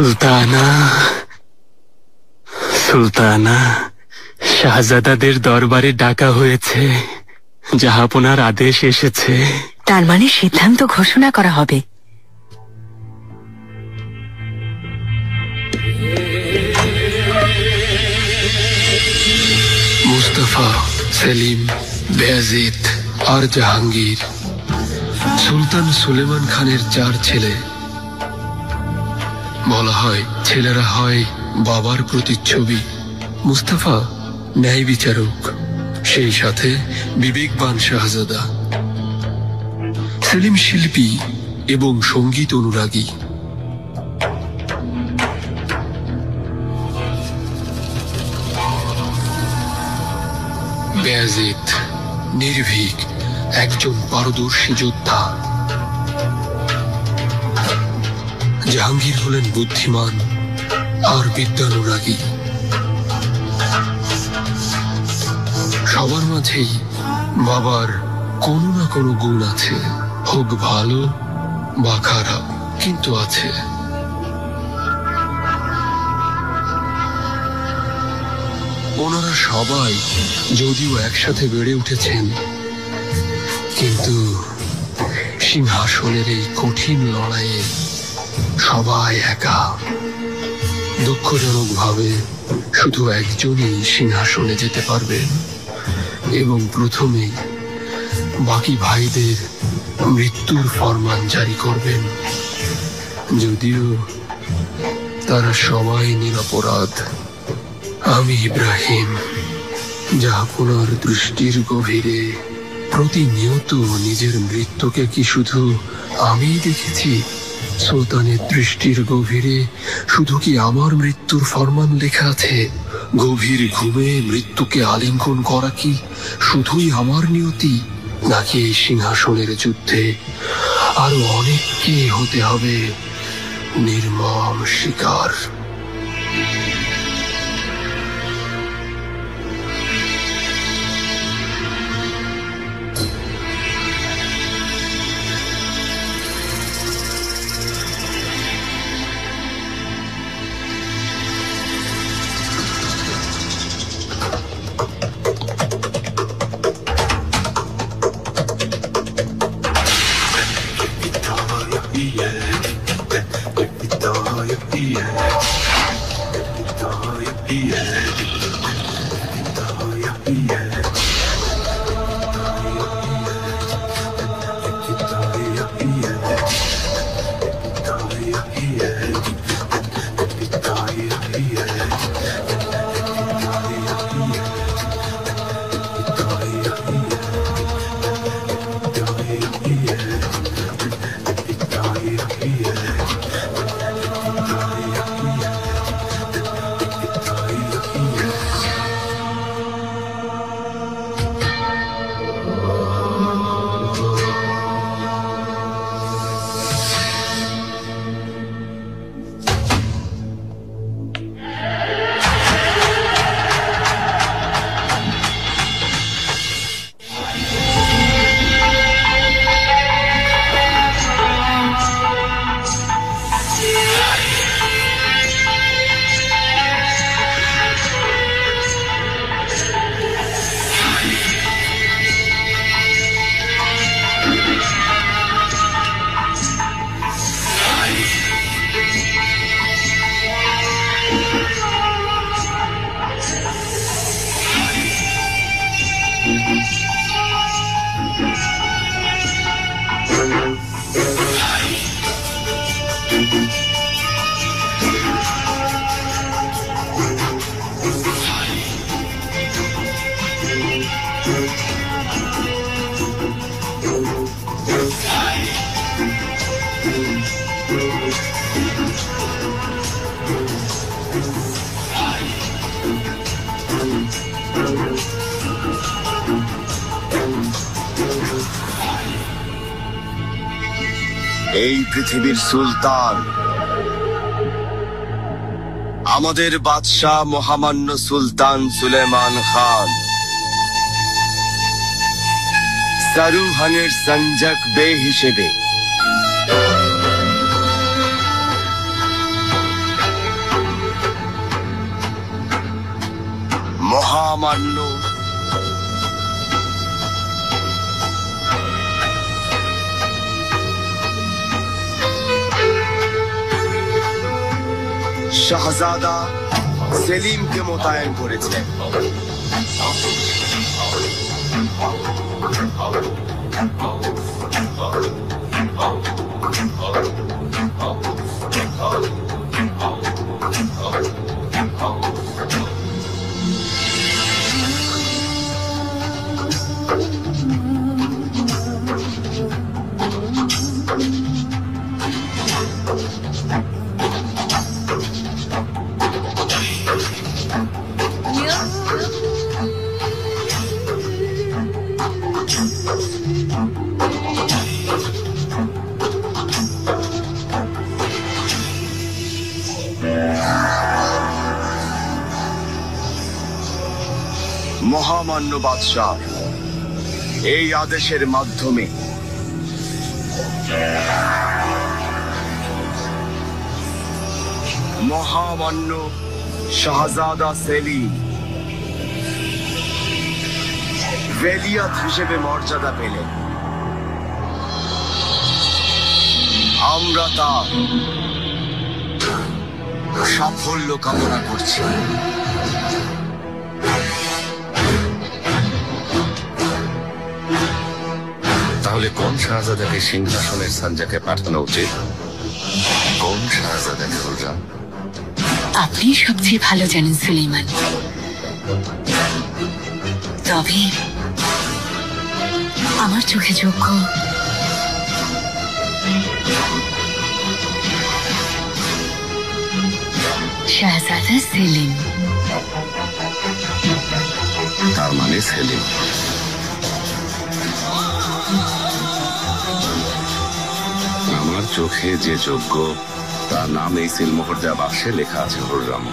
সুলতানা, সুলতানা, শাহজাদাদের দরবারে ডাকা হয়েছে। জাহাপনার আদেশ এসেছে। তার মানে সিদ্ধান্ত ঘোষণা করা হবে। মুস্তাফা, সেলিম, বেয়াজিদ আর জাহাঙ্গীর সুলতান সুলেমান খানের 4 ছেলে। বলা হয় ছেলেরা হয় বাবার প্রতিচ্ছবি। মুস্তাফা ন্যায় বিচারক, সেই সাথে বিবেকবান শাহজাদা। সেলিম শিল্পী এবং সঙ্গীত অনুরাগী। বেয়াজিদ নির্ভীক, একজন পারদর্শী যোদ্ধা। জাহাঙ্গীর হলেন বুদ্ধিমান আর বিদ্যানুরাগী। সবার মাঝেই বাবার কোনো না কোনো গুণ আছে, হোক ভালো বা খারাপ, কিন্তু আছে। ওনারা সবাই যদিও একসাথে বেড়ে উঠেছেন, কিন্তু সিংহাসনের এই কঠিন লড়াইয়ে সবাই একা। দুঃখজনকভাবে শুধু একজনই সিংহাসনে যেতে পারবেন এবং প্রথমেই বাকি ভাইদের মৃত্যুর ফরমান জারি করবেন, যদিও তারা সবাই নিরপরাধ। আমি ইব্রাহিম, জাহাপনার দৃষ্টির গভীরে প্রতিনিয়ত নিজের মৃত্যুকে কি শুধু আমিই দেখেছি? সুলতানের দৃষ্টির গভীরে শুধু কি আমার মৃত্যুর ফরমান লেখা আছে? গভীর ঘুমে মৃত্যুকে আলিঙ্গন করা কি শুধুই আমার নিয়তি, নাকি এই সিংহাসনের যুদ্ধে আরো অনেককে হতে হবে নির্মম শিকার? এই পৃথিবীর সুলতান আমাদের বাদশাহ মহামান্য সুলতান সুলেমান খান, সারুহানের সঞ্জক বে হিসেবে মহামান্য শাহজাদা সেলিমকে মোতায়েন করেছে। মহামান্য বাদশাহ, এই আদেশের মাধ্যমে মহামান্য শাহজাদা সেলিম ভেলিয়াত হিসেবে মর্যাদা পেলেন। আমরা তার সাফল্য কামনা করছি। তাহলে কোন শাহজাদাকে সিংহাসনের সানজাকে পাঠানো উচিত? কোন শাহজাদাকে হুররাম? আপনি সবচেয়ে ভালো জানেন সুলেইমান। তবে আমার চোখে যোগ্য শাহজাদা সেলিম। তার মানে সেলিম। আমার চোখে যে যোগ্য তার নাম এই সিলমোহর দেওয়া বাক্সে লেখা আছে হুররাম।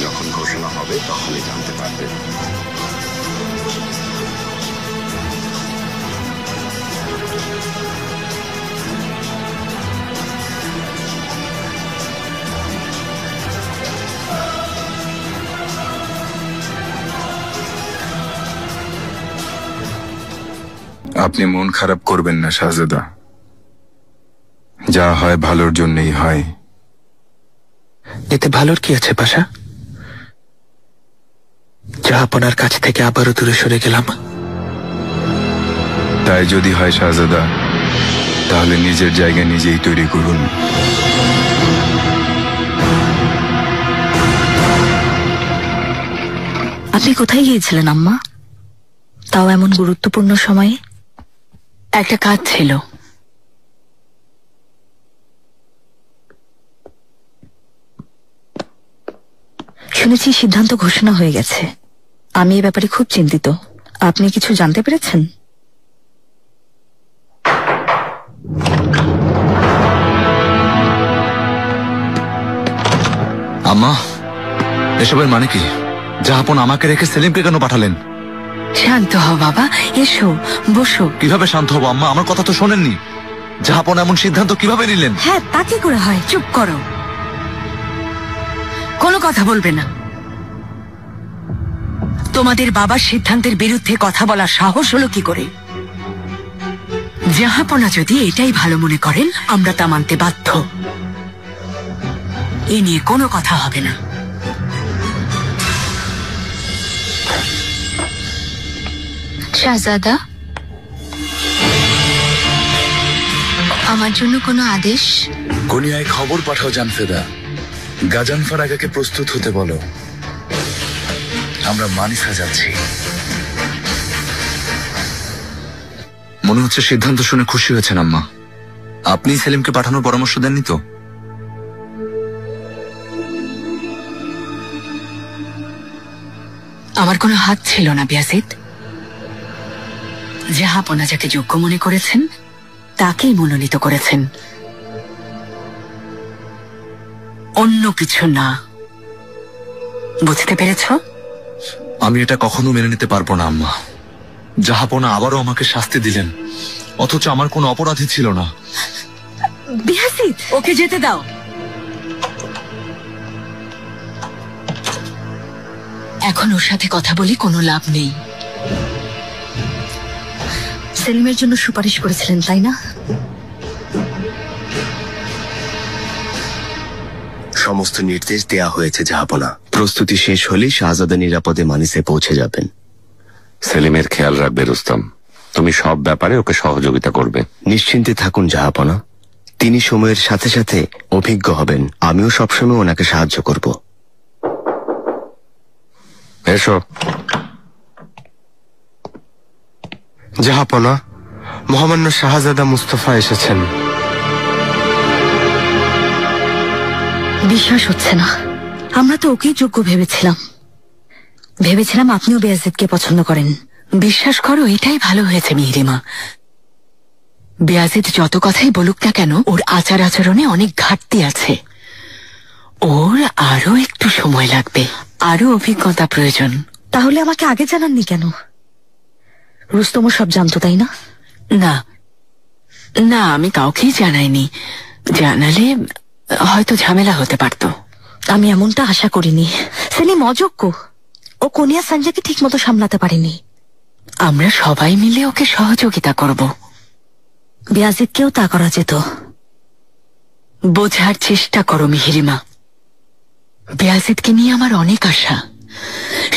যখন ঘোষণা হবে তখনই জানতে পারবে। আপনি মন খারাপ করবেন না শাহজাদা, যা হয় ভালোর জন্যই হয়। এতে ভালোর কি আছে পাশা? যা আপনার কাছ থেকে আবারও দূরে সরে গেলাম। তাই যদি হয় শাহজাদা, তাহলে নিজের জায়গা নিজেই তৈরি করুন। আপনি কোথায় গিয়েছিলেন আম্মা, তাও এমন গুরুত্বপূর্ণ সময়ে? একটা কাজ ছিল। শুনেছি সিদ্ধান্ত ঘোষণা হয়ে গেছে। আমি এ ব্যাপারে খুব চিন্তিত। আপনি কিছু জানতে পেরেছেন? আম্মা, এসবের মানে কি? জাহাপন আমাকে রেখে সেলিমকে কেন পাঠালেন? শান্ত হও বাবা, এসো বসো। কিভাবে শান্ত হবো আম্মা? আমার কথা তো শোনেননি। জাহাপন এমন সিদ্ধান্ত কিভাবে নিলেন? হ্যাঁ, তা কি করে হয়? চুপ করো, কোনো কথা বলবে না। তোমাদের বাবার সিদ্ধান্তের বিরুদ্ধে কথা বলার সাহস হলো কি করে? জাহাপনা যদি এটাই ভালো মনে করেন, আমরা তা মানতে বাধ্য। এ নিয়ে কোনো কথা হবে না। শাহজাদা, আমার জন্য কোনো আদেশ? গনিয়ায় খবর পাঠাও জানফেদা, গাজানফার আগাকে প্রস্তুত হতে বলো। আমরা মানিসা যাচ্ছি। মনে হচ্ছে সিদ্ধান্ত শুনে খুশি হয়েছেন আম্মা। আপনি সেলিমকে পাঠানোর পরামর্শ দেননি তো? আমার কোনো হাত ছিল না বিয়াজিদ। জাহাপনা যাকে যোগ্য মনে করেছেন তাকেই মনোনীত করেছেন, অন্য কিছু না। বুঝতে পেরেছ? আমি এটা কখনো মেনে নিতে পারবো না আম্মা। জাহাপনা আবারও আমাকে শাস্তি দিলেন, অথচ আমার কোনো অপরাধী ছিল না। বিয়াজিদ, ওকে যেতে দাও। এখন ওর সাথে কথা বলে কোনো লাভ নেই। সেলিমের জন্য সুপারিশ করেছিলেন তাই না? সমস্ত নির্দেশ দেয়া হয়েছে জাহাপনা। প্রস্তুতি শেষ হলেই শাহজাদা নিরাপদে মানিসে পৌঁছে যাবেন। সেলিমের খেয়াল রাখবে রুস্তম, তুমি সব ব্যাপারে ওকে সহযোগিতা করবে। নিশ্চিন্তে থাকুন জাহাপনা, তিনি সময়ের সাথে সাথে অভিজ্ঞ হবেন। আমিও সবসময় ওনাকে সাহায্য করব। এসো। জাহাপনা, মহামান্য শাহজাদা মুস্তফা এসেছেন। বিশ্বাস হচ্ছে না, আমরা তো ওকেই যোগ্য ভেবেছিলাম আপনিও বেয়াজিদকে পছন্দ করেন। বিশ্বাস করো, এটাই ভালো হয়েছে মিহিরিমা। বেয়াজিদ যত কথাই বলুক না কেন, ওর আচার আচরণে অনেক ঘাটতি আছে। ওর আরো একটু সময় লাগবে, আরো অভিজ্ঞতা প্রয়োজন। তাহলে আমাকে আগে জানাননি কেন? রুস্তমও সব জানতো তাই না? না না, আমি কাউকেই জানাইনি। জানালে হয়তো ঝামেলা হতে পারত। আমি এমনটা আশা করিনি। সেলিম অযোগ্য, ও কোনিয়া সঞ্জয়কে ঠিক মতো সামলাতে পারেনি। আমরা সবাই মিলে ওকে সহযোগিতা করব। বেয়াজিদকেও তা করা যেত। বোঝার চেষ্টা করো মিহিরিমা, বেয়াজিদকে নিয়ে আমার অনেক আশা।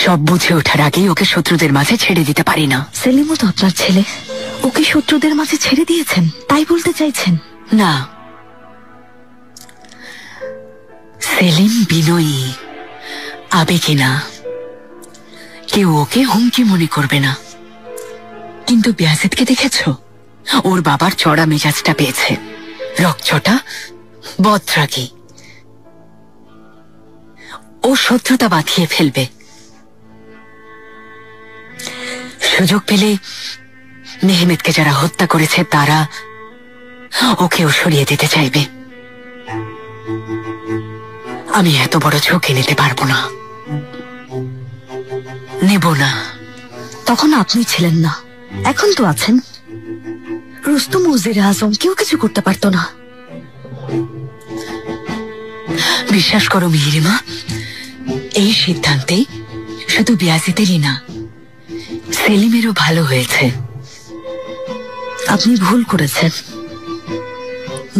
সব বুঝে ওঠার আগেই ওকে শত্রুদের মাঝে ছেড়ে দিতে পারি না। সেলিমও তো আপনার ছেলে, ওকে শত্রুদের মাঝে ছেড়ে দিয়েছেন তাই বলতে চাইছেন? না, সেলিম বিনয়ী, আবেগী না। কেউ ওকে হুমকি মনে করবে না। কিন্তু বেয়াজিদকে দেখেছ? ওর বাবার চড়া মেজাজটা পেয়েছে, রকচটা, বদরাগী। ও শত্রুতা বাঁধিয়ে ফেলবে। সুযোগ পেলে মেহমেদকে যারা হত্যা করেছে তারা ওকেও সরিয়ে দিতে চাইবে। আমি এত বড় ঝুঁকি নিতে পারবো না, নেব না। তখন আপনি ছিলেন না, এখন তো আছেন। রুস্তম উজির আজম কেউ কিছু করতে পারত না। বিশ্বাস করো মিহিরিমা, এই সিদ্ধান্তে শুধু বেয়াজিদেরই না, সেলিমেরও ভালো হয়েছে। আপনি ভুল করেছেন।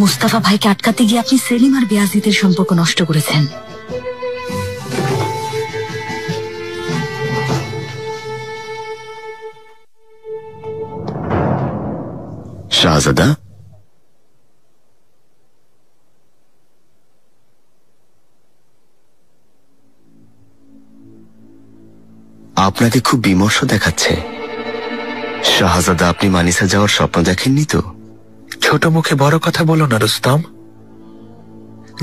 মুস্তাফা ভাইকে আটকাতে গিয়ে আপনি সেলিম আর বেয়াজিদের সম্পর্ক নষ্ট করেছেন। শাহজাদা, আপনাকে খুব বিমর্ষ দেখাচ্ছে। শাহজাদা, আপনি মানিসা যাওয়ার স্বপ্ন দেখেননি তো? ছোট মুখে বড় কথা বলো না রুস্তম।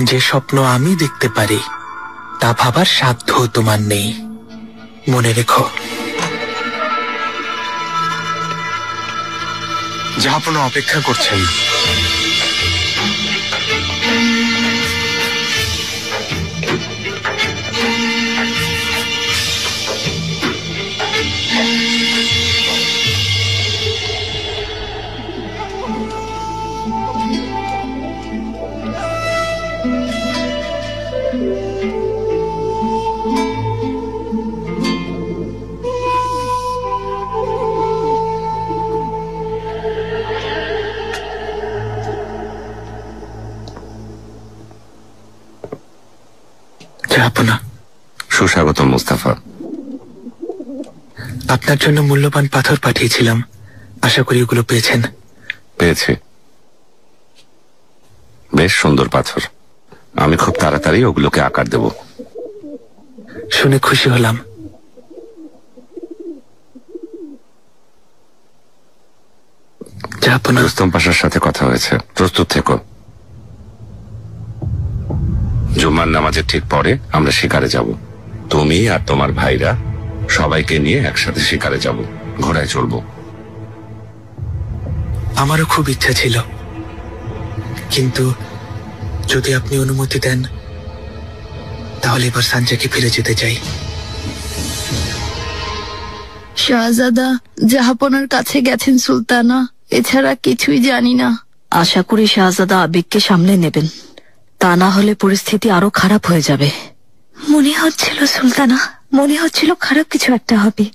যে স্বপ্ন আমি দেখতে পারি তা ভাবার সাধ্য তোমার নেই, মনে রেখো। জাহাপনা অপেক্ষা করছেন। জাহাপনা, সুস্বাগতম মুস্তাফা। আপনার জন্য মূল্যবান পাথর পাঠিয়েছিলাম, আশা করি ওগুলো পেয়েছেন। পেয়েছি, বেশ সুন্দর পাথর। আমি খুব তাড়াতাড়ি ওগুলোকে আকার দেব। শুনে খুশি হলাম। জাহাপনা, রুস্তম পাশার সাথে কথা হয়েছে, প্রস্তুত থেকো। জুম্মার নামাজের ঠিক পরে আমরা শিকারে যাব। তুমি আর তোমার ভাইরা সবাইকে নিয়ে একসাথে শিকারে যাব, ঘোড়ায় চড়বো। আমারও খুব ইচ্ছা ছিল, কিন্তু যদি আপনি অনুমতি দেন তাহলে এবার সানজাকে ফিরে যেতে চাই। শাহজাদা জাহাপনার কাছে গেছেন সুলতানা, এছাড়া কিছুই জানি না। আশা করি শাহজাদা আবেগকে সামলে নেবেন, তা না হলে পরিস্থিতি আরো খারাপ হয়ে যাবে। মনে হচ্ছিল সুলতানা মনে হচ্ছিল খারাপ কিছু একটা হবে।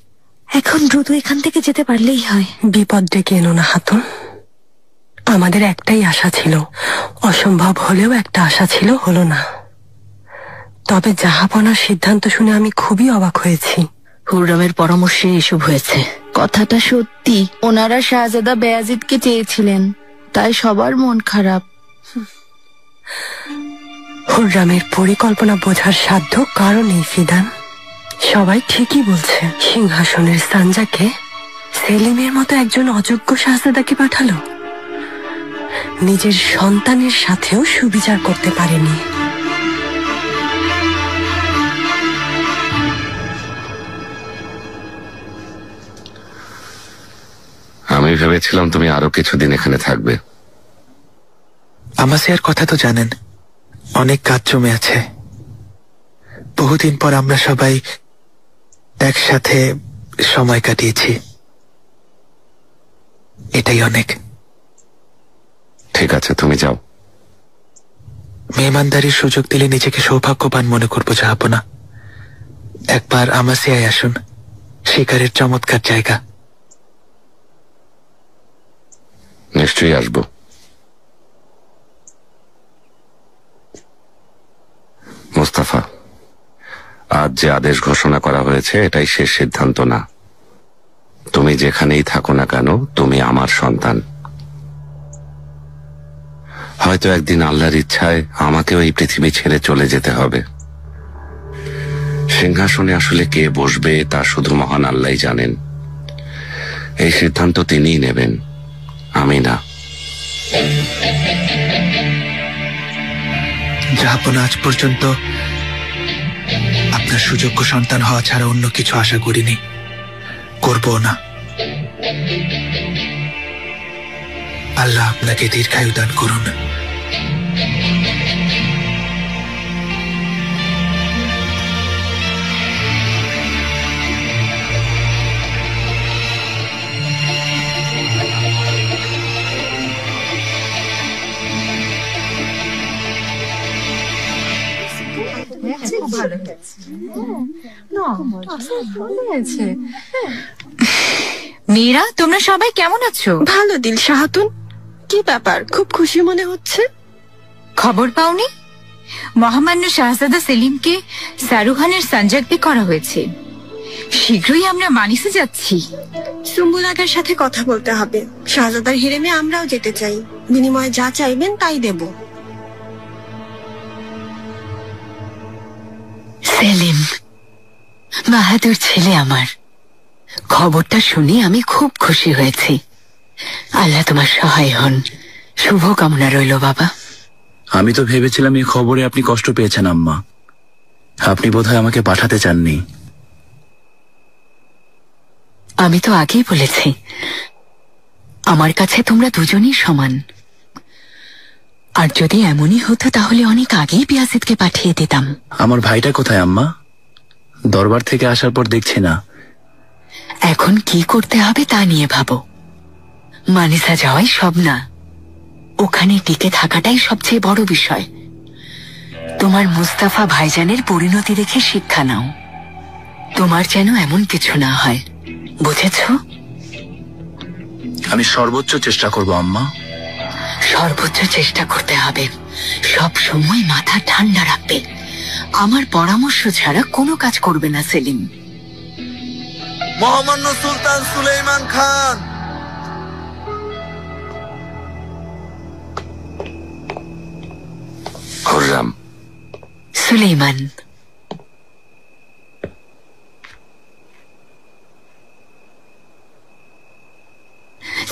এখন দ্রুত এখান থেকে যেতে পারলেই হয়। বিপদ ডেকে এনো না হাতুন। আমাদের একটাই আশা ছিল, অসম্ভব হলেও একটা আশা ছিল, হলো না। তবে জাহাপনার সিদ্ধান্ত শুনে আমি খুবই অবাক হয়েছি। হুররামের পরামর্শে এসব হয়েছে। কথাটা সত্যি, ওনারা শাহজাদা বেয়াজিদকে চেয়েছিলেন, তাই সবার মন খারাপ। হুররামের পরিকল্পনা বোঝার সাধ্য কারো নেই ফিদান। সবাই ঠিকই বলছে। সিংহাসনের সানজাকে সেলিমের মতো একজন অযোগ্য শাহজাদাকে পাঠালো। নিজের সন্তানের সাথেও সুবিচার করতে পারেনি। আমি ভেবেছিলাম তুমি আরো কিছুদিন এখানে থাকবে। আমাসিয়ার কথা তো জানেন, অনেক কাজ জমে আছে। বহুদিন পর আমরা সবাই একসাথে সময় কাটিয়েছি, এটাই অনেক। ঠিক আছে, তুমি যাও। মেহমানদারির সুযোগ দিলে নিজেকে সৌভাগ্যবান মনে করবো জাহাপনা। একবার আমাসিয়ায় আসুন, শিকারের চমৎকার জায়গা। নিশ্চয়ই আসবো। মুস্তাফা, আজ যে আদেশ ঘোষণা করা হয়েছে এটাই শেষ সিদ্ধান্ত না। তুমি যেখানেই থাকো না কেন, তুমি আমার সন্তান। হয়তো একদিন আল্লাহর ইচ্ছায় আমাকেও এই পৃথিবী ছেড়ে চলে যেতে হবে। সিংহাসনে আসলে কে বসবে তা শুধু মহান আল্লাহই জানেন। এই সিদ্ধান্ত তিনিই নেবেন, আমি না। জাহাপনা, আজ পর্যন্ত আপনার সুযোগ্য সন্তান হওয়া ছাড়া অন্য কিছু আশা করিনি, করবো না। আল্লাহ আপনাকে দীর্ঘায়ু দান করুন। মীরা, তোমরা সবাই কেমন আছো? ভালো দিলশা হাতুন। কি ব্যাপার, খুব খুশি মনে হচ্ছে? খবর পাওনি? মহামান্য শাহজাদা সেলিমকে সারুহানের সানজাকবি করা হয়েছে। শীঘ্রই আমরা মানিসে যাচ্ছি। সুম্বুল আগার সাথে কথা বলতে হবে। শাহজাদার হেরেমে আমরাও যেতে চাই। বিনিময়ে যা চাইবেন তাই দেব। সেলিম বাহাদুর ছেলে আমার। খবরটা শুনে আমি খুব খুশি হয়েছি। আল্লাহ তোমার সহায় হন। শুভ কামনা রইল বাবা। আমি তো ভেবেছিলাম এই খবরে আপনি কষ্ট পেয়েছেন আম্মা। আপনি বোধহয় আমাকে পাঠাতে চাননি। আমি তো আগেই বলেছি, আমার কাছে তোমরা দুজনই সমান। আর যদি এমনই হতো তাহলে অনেক আগেই বিয়াজিদকে পাঠিয়ে দিতাম। আমার ভাইটা কোথায় আম্মা? দরবার থেকে আসার পর দেখছি না। এখন কি করতে হবে তা নিয়ে ভাবো। মানিসা যাওয়াই সব না, ওখানে টিকে থাকাটাই সবচেয়ে বড় বিষয়। তোমার মুস্তাফা ভাইজানের পরিণতি দেখে শিক্ষা নাও। তোমার যেন এমন কিছু না হয়, বুঝেছ? আমি সর্বোচ্চ চেষ্টা করব আম্মা। সর্বোচ্চ চেষ্টা করতে হবে। সব সময় মাথা ঠান্ডা রাখবে। আমার পরামর্শ ছাড়া কোনো কাজ করবে না সেলিম। মহামান্য সুলতান সুলেইমান খান। খুররাম। সুলেইমান,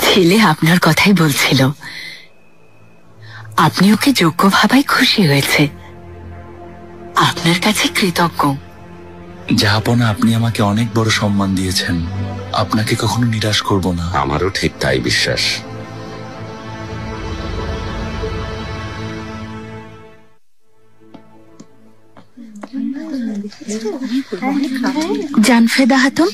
ছেলে আপনার কথাই বলছিল। আপনি ওকে যোগ্য ভাবাই খুশি হয়েছে। আপনার কাছে কৃতজ্ঞ। জাহাপনা, আপনি আমাকে অনেক বড় সম্মান দিয়েছেন। আপনাকে কখনো নিরাশ করব না। আমারও ঠিক তাই বিশ্বাস। জানফেদা হাতুন,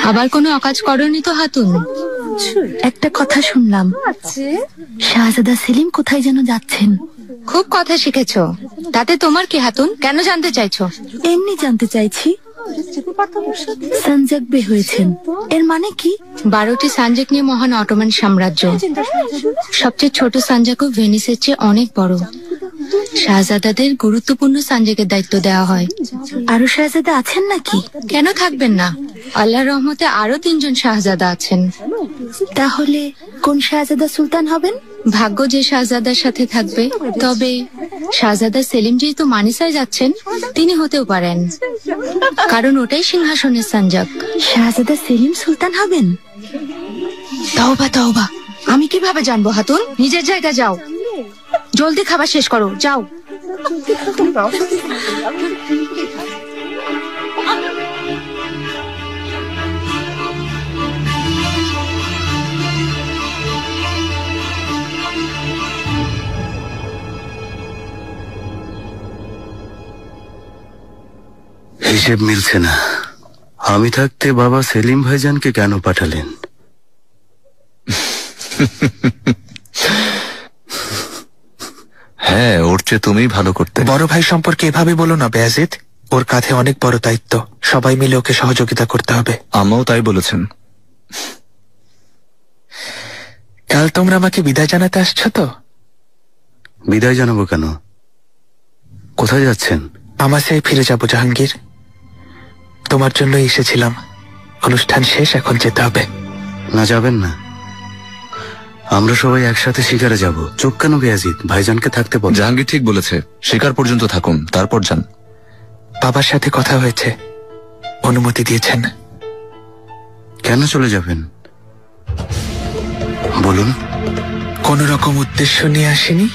আবার কোনো অকাজ করনি তো হাতুন? একটা কথা শুনলাম, শাহজাদা সেলিম কোথায় যেন যাচ্ছেন। খুব কথা শিখেছো, তাতে তোমার কি হাতুন? কেন জানতে চাইছো? এমনি জানতে চাইছি। সানজাক বে হয়েছেন, এর মানে কি? 12টি সানজাক নিয়ে মহান অটোমান সাম্রাজ্য। সবচেয়ে ছোট সানজাকও ভেনিসের চেয়ে অনেক বড়। শাহজাদাদের গুরুত্বপূর্ণ সানজাকের দায়িত্ব দেওয়া হয়। আরো শাহজাদা আছেন নাকি? কেন থাকবেন না, আল্লাহর রহমতে আরো 3 জন শাহজাদা আছেন। তাহলে কোন শাহজাদা সুলতান হবেন? ভাগ্য যে শাহজাদার সাথে থাকবে। তবে শাহজাদা সেলিম যেহেতু মানিসায় যাচ্ছেন, তিনি হতেও পারেন, কারণ ওটাই সিংহাসনের সানজাক। শাহজাদা সেলিম সুলতান হবেন? তওবা তওবা, আমি কিভাবে জানবো হাতুন? নিজের জায়গা যাও, জলদি খাবার শেষ করো, যাও। হিসেব মিলছে না। আমি থাকতে বাবা সেলিম ভাইজানকে কেন পাঠালেন? হ্যাঁ, ওর চেয়ে তুমিই ভালো করতে। বড় ভাই সম্পর্কে এভাবে বলো না বেয়াজিদ, ওর কাঁধে অনেক বড় দায়িত্ব, সবাই মিলে ওকে সহযোগিতা করতে হবে। আমাও তাই বলেছেন। কাল তোমরা আমাকে বিদায় জানাতে আসছো তো? বিদায় জানাবো কেন? কোথায় যাচ্ছেন? আমাসিয়ায় ফিরে যাব জাহাঙ্গীর, তোমার জন্যই এসেছিলাম। অনুষ্ঠান শেষ, এখন যেতে হবে। না, যাবেন না। আমরা সবাই একসাথে শিকারে যাব। চোখ কেন বেয়াজিদ? ভাইজানকে থাকতে বল। জাহাঙ্গীর ঠিক বলেছে, শিকার পর্যন্ত থাকুন, তারপর যান। বাবার সাথে কথা হয়েছে, অনুমতি দিয়েছেন। কেন চলে যাবেন বলুন? কোন রকম উদ্দেশ্য নিয়ে আসেনি,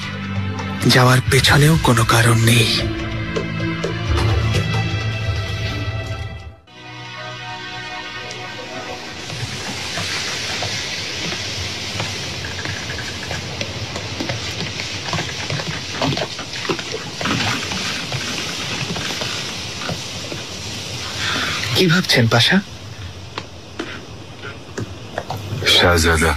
যাওয়ার পেছনেও কোনো কারণ নেই। কি ভাবছেন পাশা? শাহজাদা,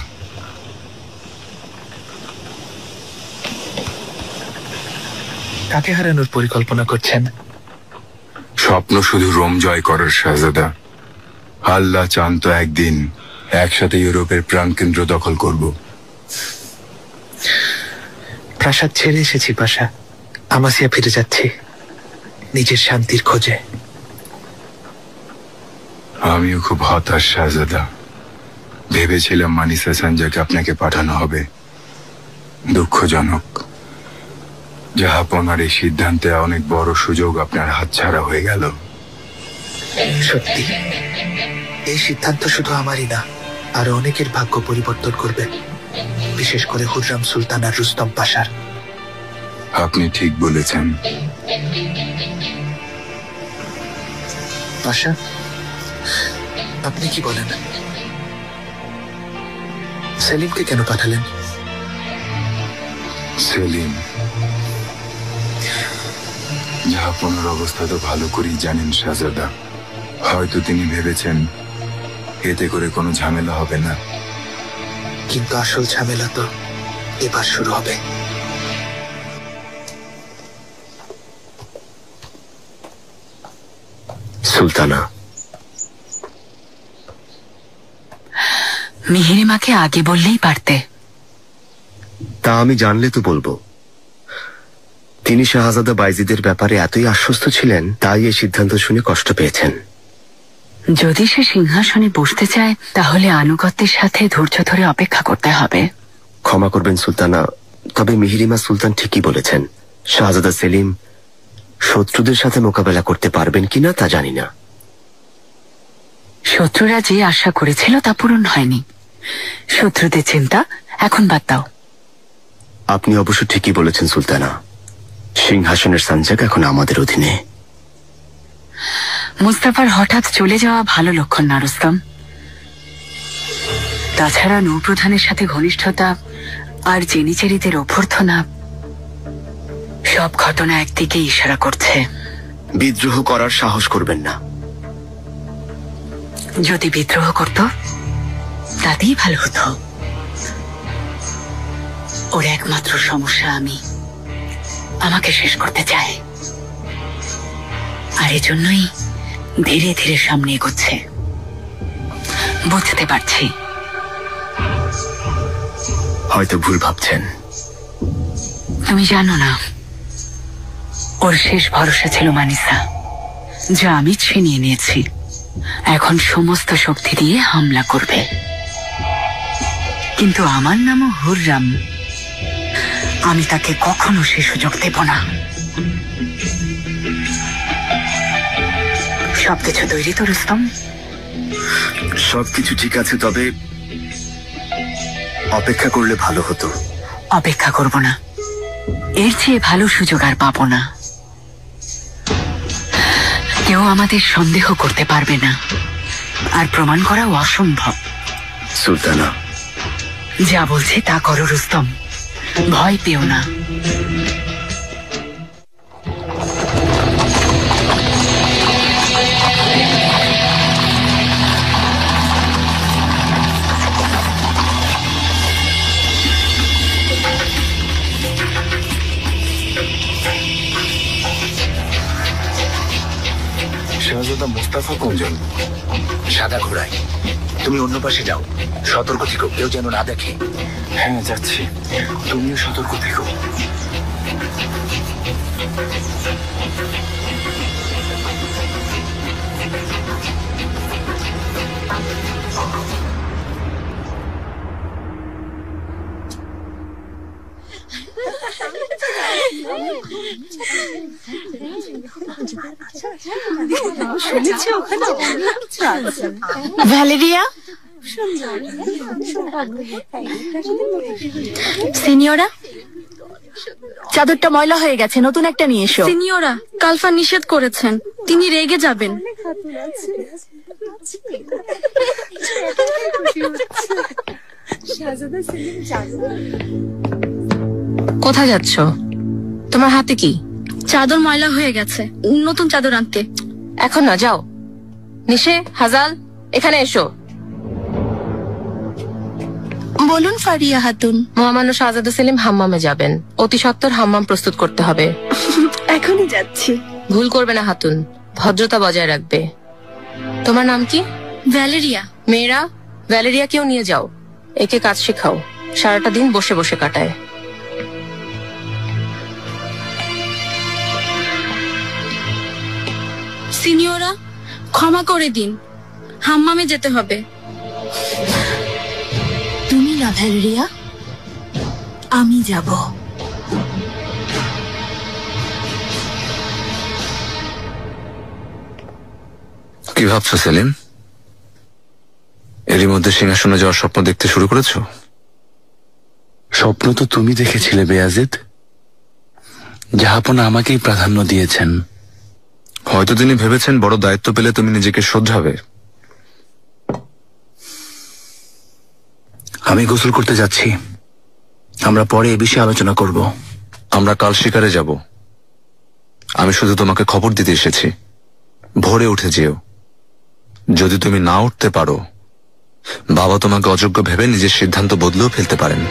কাকে হারানোর পরিকল্পনা করছেন? স্বপ্ন শুধু রোম জয় করার শাহজাদা। আল্লাহ চান তো একদিন একসাথে ইউরোপের প্রাণকেন্দ্র দখল করব। প্রাসাদ ছেড়ে এসেছি পাশা, আমাসিয়া ফিরে যাচ্ছি নিজের শান্তির খোঁজে। আমিও খুব হতাশ শাহজাদা। ভেবেছিলাম মানিসা সানজাকে আপনাকে পাঠানো হবে। দুঃখজনক, জাহাপনার এই সিদ্ধান্তে অনেক বড় সুযোগ আপনার হাতছাড়া হয়ে গেল। সত্যি, এই সিদ্ধান্ত শুধু আমারই না, আরো অনেকের ভাগ্য পরিবর্তন করবে, বিশেষ করে হুররাম সুলতান আর রুস্তম পাশার। আপনি ঠিক বলেছেন। পাশা, আপনি কি বলেন? সেলিমকে কেন পাঠালেন? সেলিম জাহাপনার অবস্থা তো ভালো করেই জানেন শাহজাদা। হয়তো তিনি ভেবেছেন এতে করে কোনো ঝামেলা হবে না, কিন্তু আসল ঝামেলা তো এবার শুরু হবে। সুলতানা, মিহিরিমাকে আগে বললেই পারতে। তা আমি জানলে তো বলবো। তিনি শাহজাদা বাইজিদের ব্যাপারে এতই আশ্বস্ত ছিলেন, তাই এই সিদ্ধান্ত শুনে কষ্ট পেয়েছেন। যদি সে সিংহাসনে বসতে চায়, তাহলে আনুগত্যের সাথে ধৈর্য ধরে অপেক্ষা করতে হবে। ক্ষমা করবেন সুলতানা, তবে মিহিরিমা সুলতান ঠিকই বলেছেন। শাহজাদা সেলিম শত্রুদের সাথে মোকাবেলা করতে পারবেন কিনা তা জানি না। শত্রুরা যে আশা করেছিল তা পূরণ হয়নি। শত্রুদের চিন্তা এখন বাদ দাও। আপনি অবশ্য ঠিকই বলেছেন সুলতানা, সিংহাসনের সানজাক এখন আমাদের অধীনে। মুস্তাফার হঠাৎ চলে যাওয়া ভালো লক্ষণ না রুস্তম। তাছাড়া নৌপ্রধানের সাথে ঘনিষ্ঠতা আর জেনিচেরিদের অভ্যর্থনা, সব ঘটনা একদিকে ইশারা করছে। বিদ্রোহ করার সাহস করবেন না। যদি বিদ্রোহ করত তাতেই ভালো হতো। ওর একমাত্র সমস্যা আমি। আমাকে শেষ করতে চায়, আর এজন্যই ধীরে ধীরে সামনে এগোচ্ছে। বুঝতে পারছি। হয়তো ভুল ভাবছেন। তুমি জানো না, ওর শেষ ভরসা ছিল মানিসা, যা আমি ছিনিয়ে নিয়েছি। এখন সমস্ত শক্তি দিয়ে হামলা করবে, কিন্তু আমার নামও হুররাম। আমি তাকে কখনো সে সুযোগ দেব না। সবকিছু তৈরি তো রুস্তম? সবকিছু ঠিক আছে, তবে অপেক্ষা করলে ভালো হতো। অপেক্ষা করব না, এর চেয়ে ভালো সুযোগ আর পাবো না। কেউ আমাদের সন্দেহ করতে পারবে না, আর প্রমাণ করাও অসম্ভব। সুলতানা, যা বলছে তা করো রুস্তম, ভয় পেও না। শাহজাদা মুস্তাফা কোনজন? সাদা ঘোড়ায়। তুমি অন্য পাশে যাও, সতর্ক থেকো, কেউ যেন না দেখে। হ্যাঁ, যাচ্ছি। তুমিও সতর্ক থেকো। ভ্যালেরিয়া, সিনিয়রা, চাদরটা ময়লা হয়ে গেছে, নতুন একটা নিয়ে এসো। সিনিয়রা, কালফা নিষেধ করেছেন, তিনি রেগে যাবেন। কোথায় যাচ্ছ? তোমার হাতে কি? চাদর ময়লা হয়ে গেছে, নতুন চাদর আনতে। এখন না, যাও। নিশে, হাজাল, এখানে এসো। বলুন ফারিয়া খাতুন। মহামান্য শাহজাদা সেলিম হাম্মামে যাবেন, অতি সত্বর হাম্মাম প্রস্তুত করতে হবে। এখনই যাচ্ছি। ভুল করবে না হাতুন, ভদ্রতা বজায় রাখবে। তোমার নাম কি? ভ্যালেরিয়া। মেয়েরা, ভ্যালেরিয়াকেও নিয়ে যাও, একে কাজ শেখাও, সারাটা দিন বসে বসে কাটায়। সিনিয়রা, ক্ষমা করে দিন, হাম্মামে যেতে হবে। তুমি না ভ্যালেরিয়া, আমি যাব। কি ভাবছো সেলিম? এরই মধ্যে সিংহাসনে যাওয়ার স্বপ্ন দেখতে শুরু করেছো? স্বপ্ন তো তুমি দেখেছিলে বেয়াজিদ। জাহাপনা আমাকেই প্রাধান্য দিয়েছেন। হয়তো তিনি ভেবেছেন বড় দায়িত্ব পেলে তুমি নিজেকে শোধরাবে। আমি গোসল করতে যাচ্ছি, আমরা পরে এ বিষয়ে আলোচনা করব। আমরা কাল শিকারে যাব। আমি শুধু তোমাকে খবর দিতে এসেছি, ভোরে উঠে যেও। যদি তুমি না উঠতে পারো, বাবা তোমাকে অযোগ্য ভেবে নিজের সিদ্ধান্ত বদলেও ফেলতে পারেন।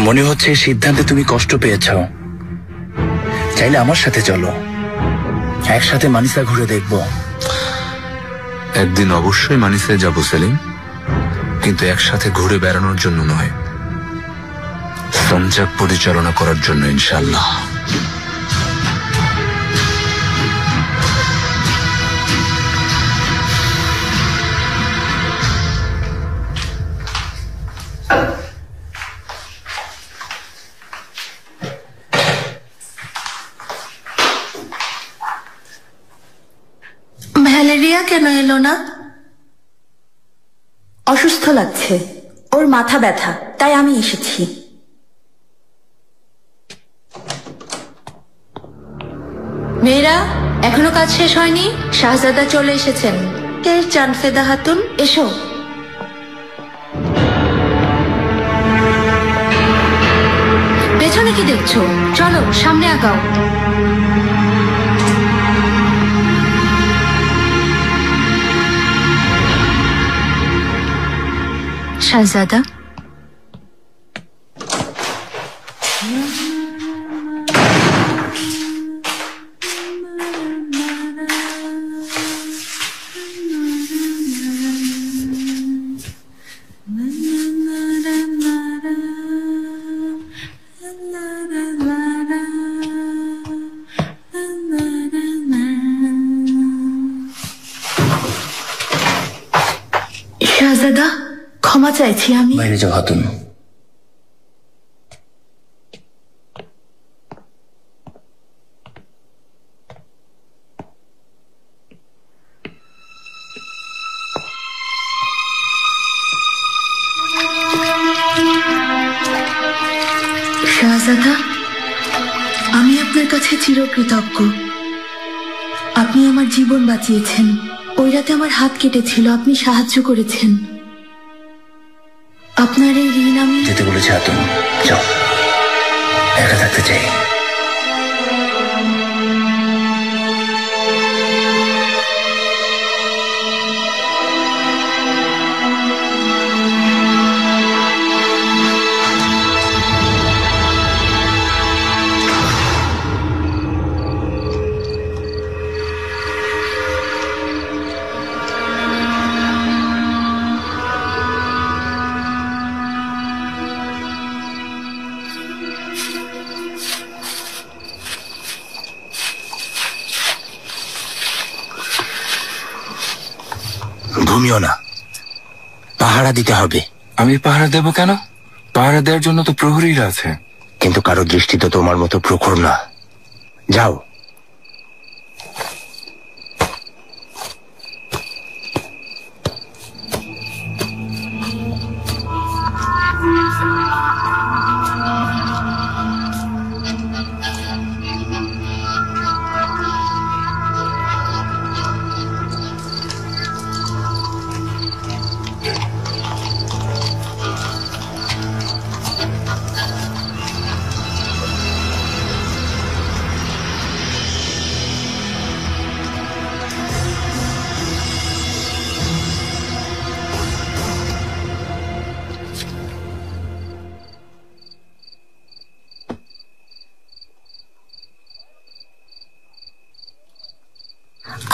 মনে হচ্ছে এই সিদ্ধান্তে তুমি কষ্ট পেয়েছ। চাইলে আমার সাথে চলো, একসাথে মানিসা ঘুরে দেখব। একদিন অবশ্যই মানিসায় যাব সেলিম, কিন্তু একসাথে ঘুরে বেড়ানোর জন্য নয়, সঞ্জাক পরিচালনা করার জন্য ইনশাআল্লাহ। ভ্যালেরিয়া কেন এলো না? অসুস্থ লাগছে, ওর মাথা ব্যথা, তাই আমি এসেছি। মেয়েরা, এখনো কাজ শেষ হয়নি, শাহজাদা চলে এসেছেন। কে জানফেদা খাতুন? এসো। পেছনে কি দেখছো? চলো সামনে আগাও। শাহজাদা, ক্ষমা চাইছি আমি। বাইরে যাও হাতুন। শাহজাদা, আমি আপনার কাছে চিরকৃতজ্ঞ। আপনি আমার জীবন বাঁচিয়েছেন। ওই রাতে আমার হাত কেটেছিল, আপনি সাহায্য করেছেন। আপনার এই ঋণ আমি। যেতে বলেছি হাতুন, যাও, একা থাকতে চাই। ঘুমিও না, পাহারা দিতে হবে। আমি পাহারা দেব কেন? পাহারা দেওয়ার জন্য তো প্রহরীরা আছে। কিন্তু কারো দৃষ্টি তো তোমার মতো প্রখর না। যাও।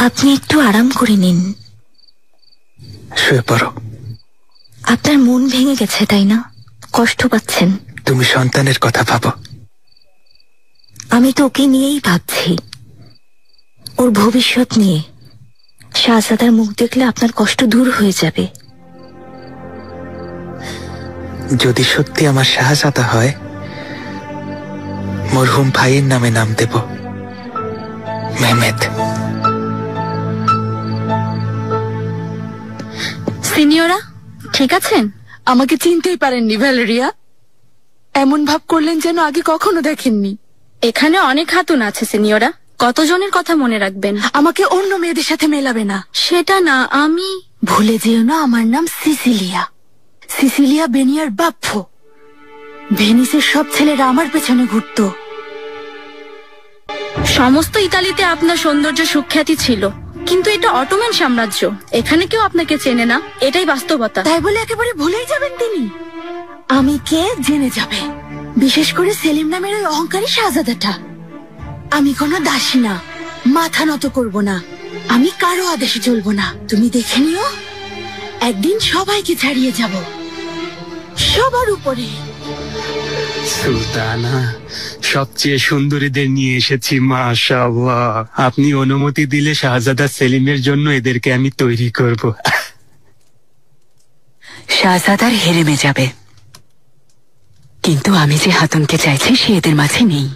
আপনি একটু আরাম করে নিন। শুয়ে পড়ো। আপনার মন ভেঙে গেছে তাই না? কষ্ট পাচ্ছেন। তুমি সন্তানের কথা ভাবো। আমি তো ওকে নিয়েই ভাবছি, ওর ভবিষ্যৎ নিয়ে। শাহজাদার মুখ দেখলে আপনার কষ্ট দূর হয়ে যাবে। যদি সত্যি আমার শাহজাদা হয়, মরহুম ভাইয়ের নামে নাম দেব, মেহমেদ। সিনিয়রা ঠিক আছেন? আমাকে চিনতেই পারেননি ভ্যালেরিয়া? এমন ভাব করলেন যেন আগে কখনো দেখেননি। এখানে অনেক হাতুন আছে সিনিয়রা, কতজনের কথা মনে রাখবেন? আমাকে অন্য মেয়েদের সাথে মেলাবে না। সেটা না, আমি। ভুলে যেও না আমার নাম সিসিলিয়া, সিসিলিয়া বেনিয়ার বাপ্প। ভেনিসের সব ছেলেরা আমার পেছনে ঘুরতো। সমস্ত ইতালিতে আপনার সৌন্দর্য সুখ্যাতি ছিল, কিন্তু এটা অটোমান সাম্রাজ্য, এখানে কেউ আপনাকে চেনে না, এটাই বাস্তবতা। তাই বলে একেবারে ভুলেই যাবেন তিনি? আমি কে জেনে যাবে, বিশেষ করে সেলিম নামের ওই অহংকারী শাহজাদাটা। আমি কোনো দাসী না, মাথা নত করব না, আমি কারো আদেশে চলবো না। তুমি দেখে নিও, একদিন সবাইকে ছাড়িয়ে যাব, সবার উপরে। সুলতানা, সবচেয়ে সুন্দরীদের নিয়ে এসেছি মাশাআল্লাহ। আপনি অনুমতি দিলে শাহজাদা সেলিমের জন্য এদেরকে আমি তৈরি করব। শাহজাদার হেরেমে যাবে, কিন্তু আমি যে হাতুনকে চাইছি সে এদের মাঝে নেই।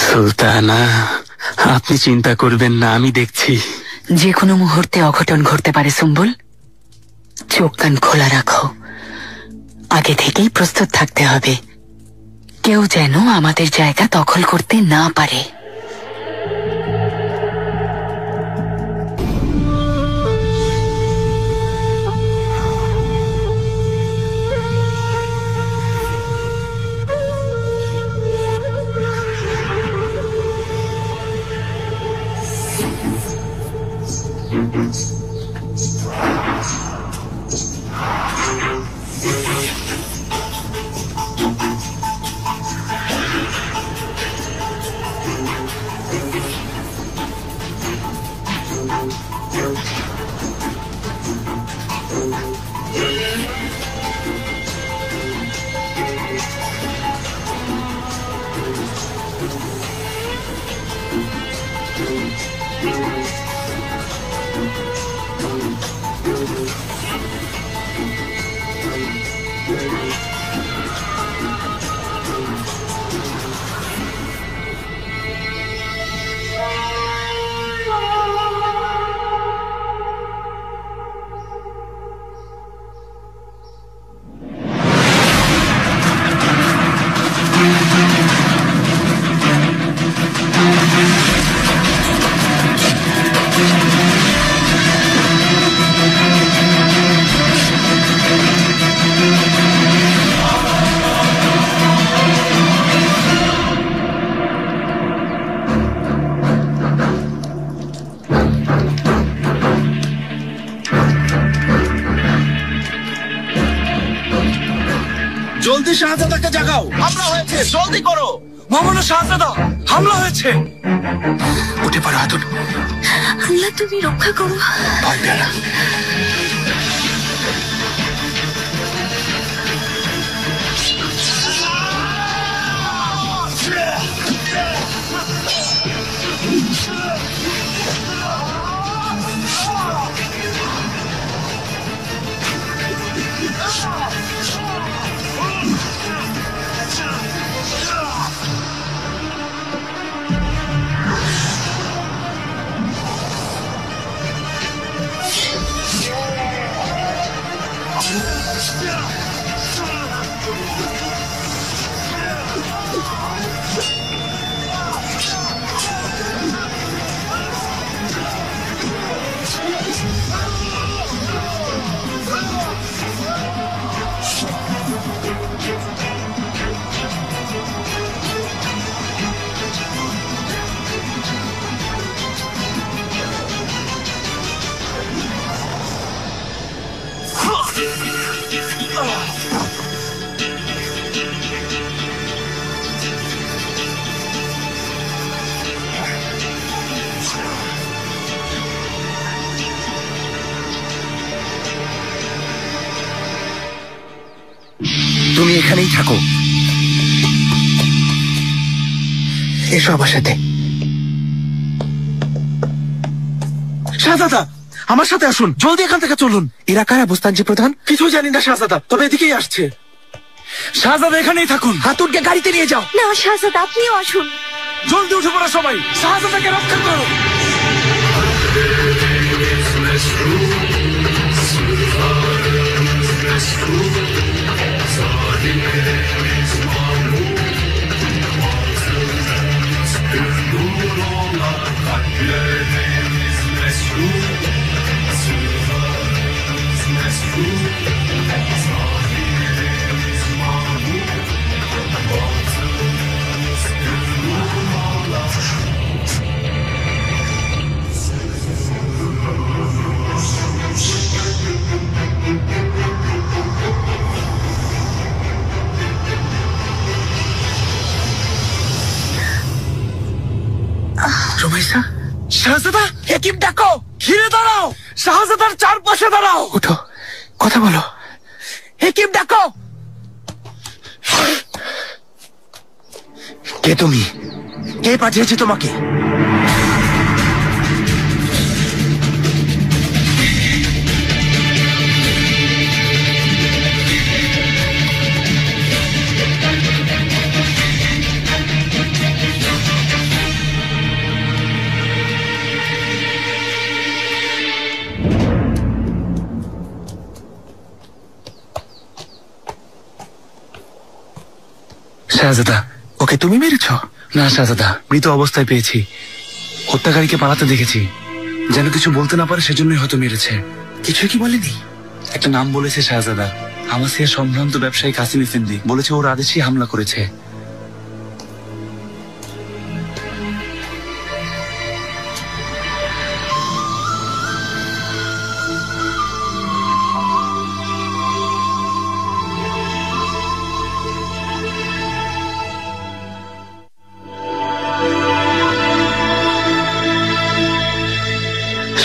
সুলতানা, আপনি চিন্তা করবেন না, আমি দেখছি। যে কোনো মুহূর্তে অঘটন ঘটতে পারে সুম্বুল, চোখ কান খোলা রাখো। আগে থেকেই প্রস্তুত থাকতে হবে, কেউ যেন আমাদের জায়গা দখল করতে না পারে। জলদি শাহজাদাকে জাগাও। হামলা হয়েছে, জলদি করো। মামুনা শাহজাদা, হামলা হয়েছে। উঠে পড়ো হাতুন। আল্লাহ তুমি রক্ষা করো। ভয় পেও না। তুমি এখানেই থাকো। এসো আমার সাথে। শাহজাদা, আমার সাথে আসুন, জলদি এখান থেকে চলুন। এরা কারা বুস্তানজি প্রধান? কিছু জানি না শাহজাদা, তবে এদিকেই আসছে। শাহজাদা এখানেই থাকুন। হাতুনকে গাড়িতে নিয়ে যাও। না শাহজাদা, আপনিও আসুন। জলদি উঠে পড়ো সবাই, শাহজাদাকে রক্ষা করো। রুমাইসা, শাহজাদা, হেকিম ডাকো, ঘিরে দাঁড়াও, শাহজাদার চারপাশে দাঁড়াও। উঠো, কথা বলো। হেকিম ডাকো। কে তুমি? কে পাঠিয়েছে তোমাকে? শাহজাদা, ওকে তুমি মেরেছ? না শাহজাদা, মৃত অবস্থায় পেয়েছি। হত্যাকারীকে পালাতে দেখেছি, যেন কিছু বলতে না পারে সেজন্যই হয়তো মেরেছে। কিছু কি বলেনি? একটা নাম বলেছে শাহজাদা, আমাসিয়া সম্ভ্রান্ত ব্যবসায়ী কাসিম ইফেন্দি। বলেছে ওর আদেশেই হামলা করেছে।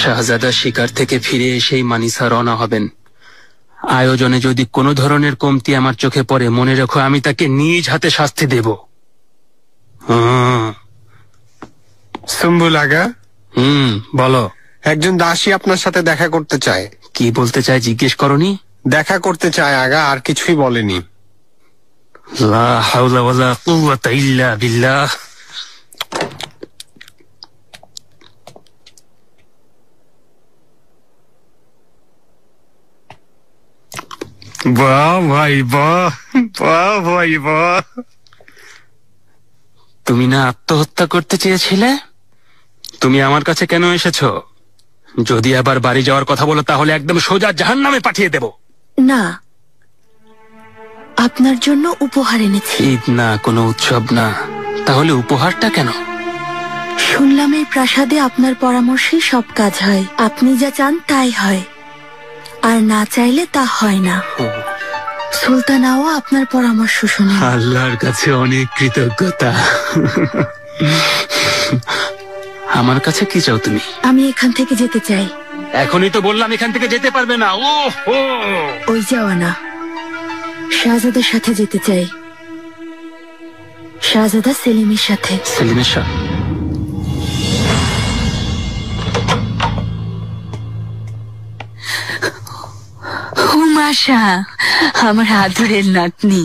শাহজাদা শিকার থেকে ফিরে এসেই মানিসা রওনা হবেন। আয়োজনে যদি কোনো ধরনের কমতি আমার চোখে পড়ে, মনে রেখো আমি তাকে নিজ হাতে শাস্তি দেব। সুম্বুল আগা। বলো। একজন দাসী আপনার সাথে দেখা করতে চায়। কি বলতে চায় জিজ্ঞেস করনি? দেখা করতে চায় আগা, আর কিছুই বলেনি। লা হাওলা ওয়ালা কুওয়াতা ইল্লা বিল্লাহ। বাহ ভাই বাহ, বাহ ভাই বাহ। তুমি না আত্মহত্যা করতে চেয়েছিলে? তুমি আমার কাছে কেন এসেছো? যদি আবার বাড়ি যাওয়ার কথা বলো তাহলে একদম সোজা জাহান্নামে পাঠিয়ে দেব। না, আপনার জন্য উপহার এনেছি। ঈদ না, কোনো উৎসব না, তাহলে উপহারটা কেন? শুনলাম এই প্রাসাদে আপনার পরামর্শে সব কাজ হয়। আপনি যা চান তাই হয়, আর না চাইলে তা হয় না। সুলতানাও আপনার পরামর্শ শুনে। আল্লাহর কাছে অনেক কৃতজ্ঞতা। আমার কাছে কি চাও তুমি? আমি এখান থেকে যেতে চাই। এখনই তো বললাম এখান থেকে যেতে পারবে না। ও ওই যাওয়া না, শাহজাদার সাথে যেতে চাই। শাহজাদা সেলিমের সাথে। সেলিমের সাথে? মাশা, আমার আদরের নাতনি।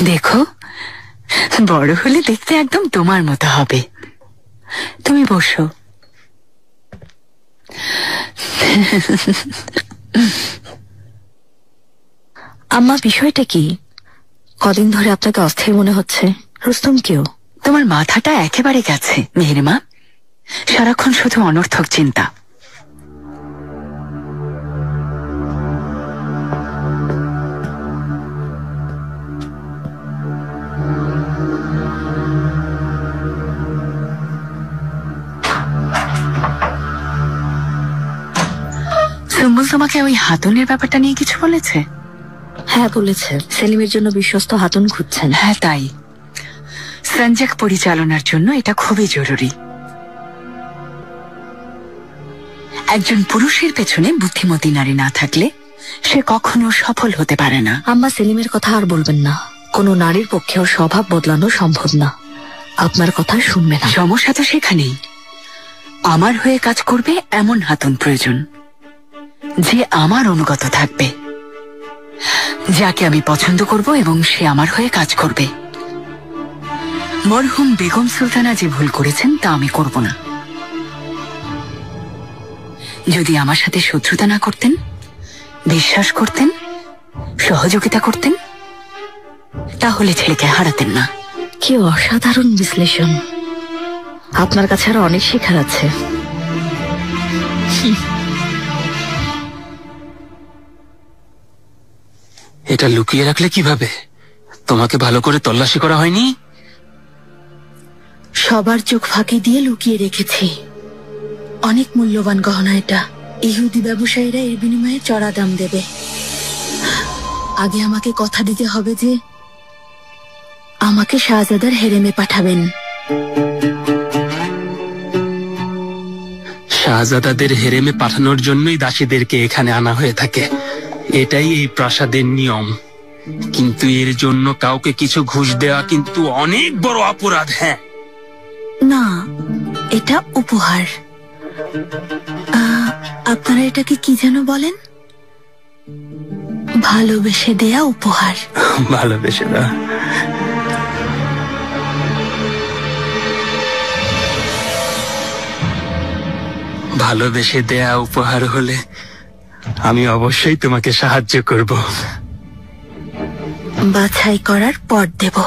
দেখো, বড় হলে দেখতে একদম তোমার মতো হবে। তুমি বসো। আম্মা, বিষয়টা কি? কদিন ধরে আপনাকে অস্থির মনে হচ্ছে। রুস্তম কেউ? তোমার মাথাটা একেবারে গেছে মেহেরমা, সারাক্ষণ শুধু অনর্থক চিন্তা। সুম্বুল তোমাকে ওই হাতুনের ব্যাপারটা নিয়ে কিছু বলেছে? হ্যাঁ বলেছে, সেলিমের জন্য বিশ্বস্ত হাতুন খুঁজছেন। হ্যাঁ তাই, সঞ্জাক পরিচালনার জন্য এটা খুবই জরুরি। একজন পুরুষের পেছনে বুদ্ধিমতী নারী না থাকলে সে কখনো সফল হতে পারে না। আম্মা, সেলিমের কথা আর বলবেন না। কোনো নারীর পক্ষেও স্বভাব বদলানো সম্ভব না। আপনার কথা শুনবে না। সমস্যা তো সেখানেই। আমার হয়ে কাজ করবে এমন হাতুন প্রয়োজন, যে আমার অনুগত থাকবে, যাকে আমি পছন্দ করব এবং সে আমার হয়ে কাজ করবে। মরহুম বেগম সুলতানা যে ভুল করেছেন তা আমি করব না। যদি আমার সাথে শত্রুতা না করতেন, বিশ্বাস করতেন, সহযোগিতা করতেন, তাহলে ছেলেকে হারাতেন না। কি অসাধারণ বিশ্লেষণ! আপনার কাছে আরো অনেক শেখার আছে। এটা লুকিয়ে রাখলে কিভাবে? তোমাকে ভালো করে তল্লাশি করা হয়নি? সবার চোখ ফাঁকি দিয়ে লুকিয়ে রেখেছি। অনেক মূল্যবান গহনা এটা। ইহুদি ব্যবসায়ীরা এর বিনিময়ে চড়া দাম দেবে। আগে আমাকে কথা দিতে হবে যে আমাকে শাহজাদার হেরেমে পাঠাবেন। শাহজাদাদের হেরেমে পাঠানোর জন্যই দাসীদেরকে এখানে আনা হয়ে থাকে। এটাই এই প্রাসাদের নিয়ম। কিন্তু এর জন্য কাউকে কিছু ঘুষ দেওয়া কিন্তু অনেক বড় অপরাধ। হ্যাঁ না, এটা উপহার। আপনারা এটাকে কি যেন বলেন? ভালোবেসে দেয়া উপহার। ভালোবেসে দেওয়া। ভালোবেসে দেয়া উপহার হলে আমি অবশ্যই তোমাকে সাহায্য করব। বাছাই করার পর দেব।